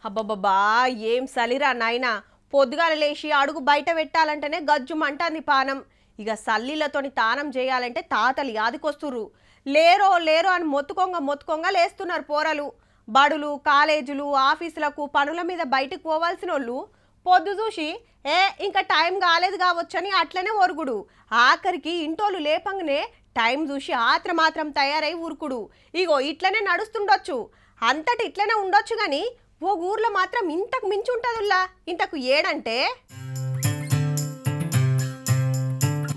అబ్బబ్బబ్బా ఏం సలిరా నాయనా పొద్దుగాల లేచి అడుగు బయట పెట్టాలంటేనే గజ్జుమంటాంది పానం. ఇక సల్లిలతోని తానం చేయాలంటే తాతలు యాదికొస్తుర్రు. లేరో లేరో అని మొత్తుకొంగ లేస్తున్నారు పోరలు. బడులు కాలేజీలు ఆఫీసులకు పనుల మీద బయటకు పోవాల్సిన వాళ్ళు పొద్దు చూసి ఇంకా టైం కాలేదు కావచ్చని అట్లనే ఒరుగుడు. ఆఖరికి ఇంటోళ్ళు లేపంగానే టైం చూసి మాత్రం తయారై ఉరుకుడు. ఇగో ఇట్లనే నడుస్తుండొచ్చు, అంతటి ఇట్లనే ఉండొచ్చు కానీ ఓ ఊర్లో మాత్రం ఇంతకు మించి ఉంటుందిలా. ఇంతకు ఏడంటే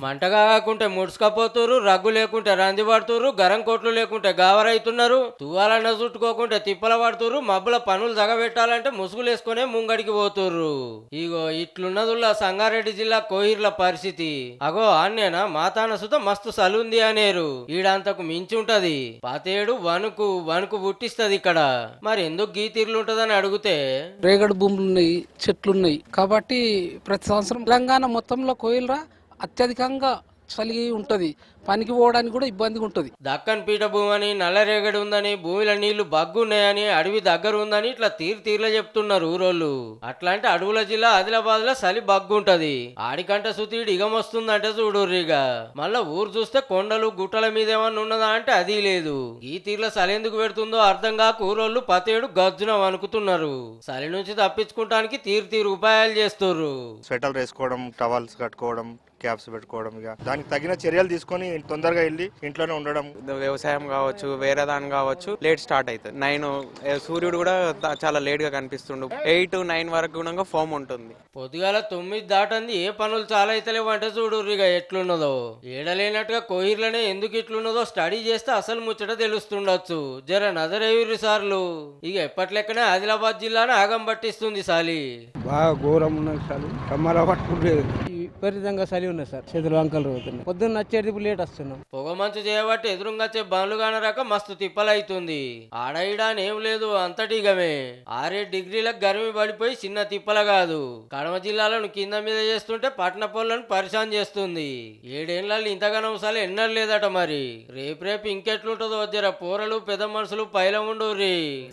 మంటగా కాకుంటే ముడుచుకపోతురు, రగ్గు లేకుంటే రంది పడుతురు, గరం కొట్లు లేకుంటే గావరైతున్నారు, తువ్వాలన్న చుట్టుకోకుంటే తిప్పల పడుతురు, మబ్బుల పనులు జగబెట్టాలంటే ముసుగులేసుకునే ముంగడికి పోతుర్రు. ఇగో ఇట్లున్నదుల్లా సంగారెడ్డి జిల్లా కోయిర్ల పరిస్థితి. అగో ఆన్నేనా మాతాన సుత మస్తు సలుంది అనేరు. ఈడంతకు మించి ఉంటది. పాతేడు వణుకు వణుకు పుట్టిస్తది ఇక్కడ. మరి ఎందుకు గీతీర్లుంటదని అడిగితే రేగడి భూములున్నాయి, చెట్లున్నాయి కాబట్టి ప్రతి సంవత్సరం తెలంగాణ మొత్తంలో కోయిల్రా అత్యధికంగా చలి ఉంటది. పనికి పోవడానికి కూడా ఇబ్బందిగా ఉంటది. దక్కన్ పీఠభూమి అని నల్లరేగడి ఉందని భూమిలో నీళ్లు బగ్గున్నాయని అడవి దగ్గర ఉందని ఇట్లా తీర్ల చెప్తున్నారు ఊరోళ్ళు. అట్లాంటి అడవుల జిల్లా ఆదిలాబాద్ లో చలి బగ్గుంటది. ఆడికంట సుతీడు ఇగమొస్తుందంటే చూడుర్రిగా. మళ్ళా ఊరు చూస్తే కొండలు గుట్టల మీద ఏమన్నా ఉన్నదా అంటే అది లేదు. ఈ తీర్ల చలి ఎందుకు పెడుతుందో అర్థం కాక ఊరోళ్ళు పతేడు గజ్జున వణుకుతున్నారు. చలి నుంచి తప్పించుకుంటానికి తీరు ఉపాయాలు చేస్తుర్రు. స్వెటర్ వేసుకోవడం, టవల్స్ కట్టుకోవడం, క్యాప్స్ పెట్టుకోవడం, ఇక దానికి తగిన చర్యలు తీసుకొని తొందరగా వెళ్ళి ఇంట్లోనే ఉండడం. వ్యవసాయం కావచ్చు, వేరే దాని కావచ్చు, లేట్ స్టార్ట్ అవుతుంది. 9 సూర్యుడు కూడా చాలా లేట్ గా కనిపిస్తుండు. 8 9 వరకు కూడా ఫోమ్ ఉంటుంది. పొద్దుగాల 9 దాటంది ఏ పనులు చాలా అయితలేవు అంటే చూడుర్రిగా ఎట్లున్నదో. ఏడలేనట్టుగా కోయిర్లనే ఎందుకు ఇట్లున్నదో స్టడీ చేస్తే అసలు ముచ్చట తెలుస్తుండొచ్చు. జర నజరేయుర్రి సార్లు. ఇక ఎప్పట్లెక్కనే ఆదిలాబాద్ జిల్లాను ఆగం పట్టిస్తుంది సాలి. బాగా ఘోరం ఉన్నది సార్. కమ్మర పట్టుకుంటలేదు, విపరీతంగా చలి ఉన్నది సార్. చేతులు వంకలు అవుతున్నాయి. పొద్దున్న వచ్చేది ఇప్పుడు లేట్ వస్తున్నాం. పొగ మంచు చేయబట్టి ఎదురుగా వచ్చే బండ్లు కానరాక మస్తు తిప్పలైతుంది. ఆడయిడా ఏం లేదు, అంతటిగమే 6-7 డిగ్రీలకు గరిమి పడిపోయి చిన్న తిప్పల కాదు. కడమ జిల్లాలను కింద మీద చేస్తుంటే పట్న పొలను పరిశాన్ చేస్తుంది. 7 ఏళ్ళల్లో ఇంతగానో సార్లు ఎన్నర్ లేదట. మరి రేపు ఇంకెట్లుంటుందో జర పోరలు పెద్ద మనుషులు పైల ఉండుర్రి.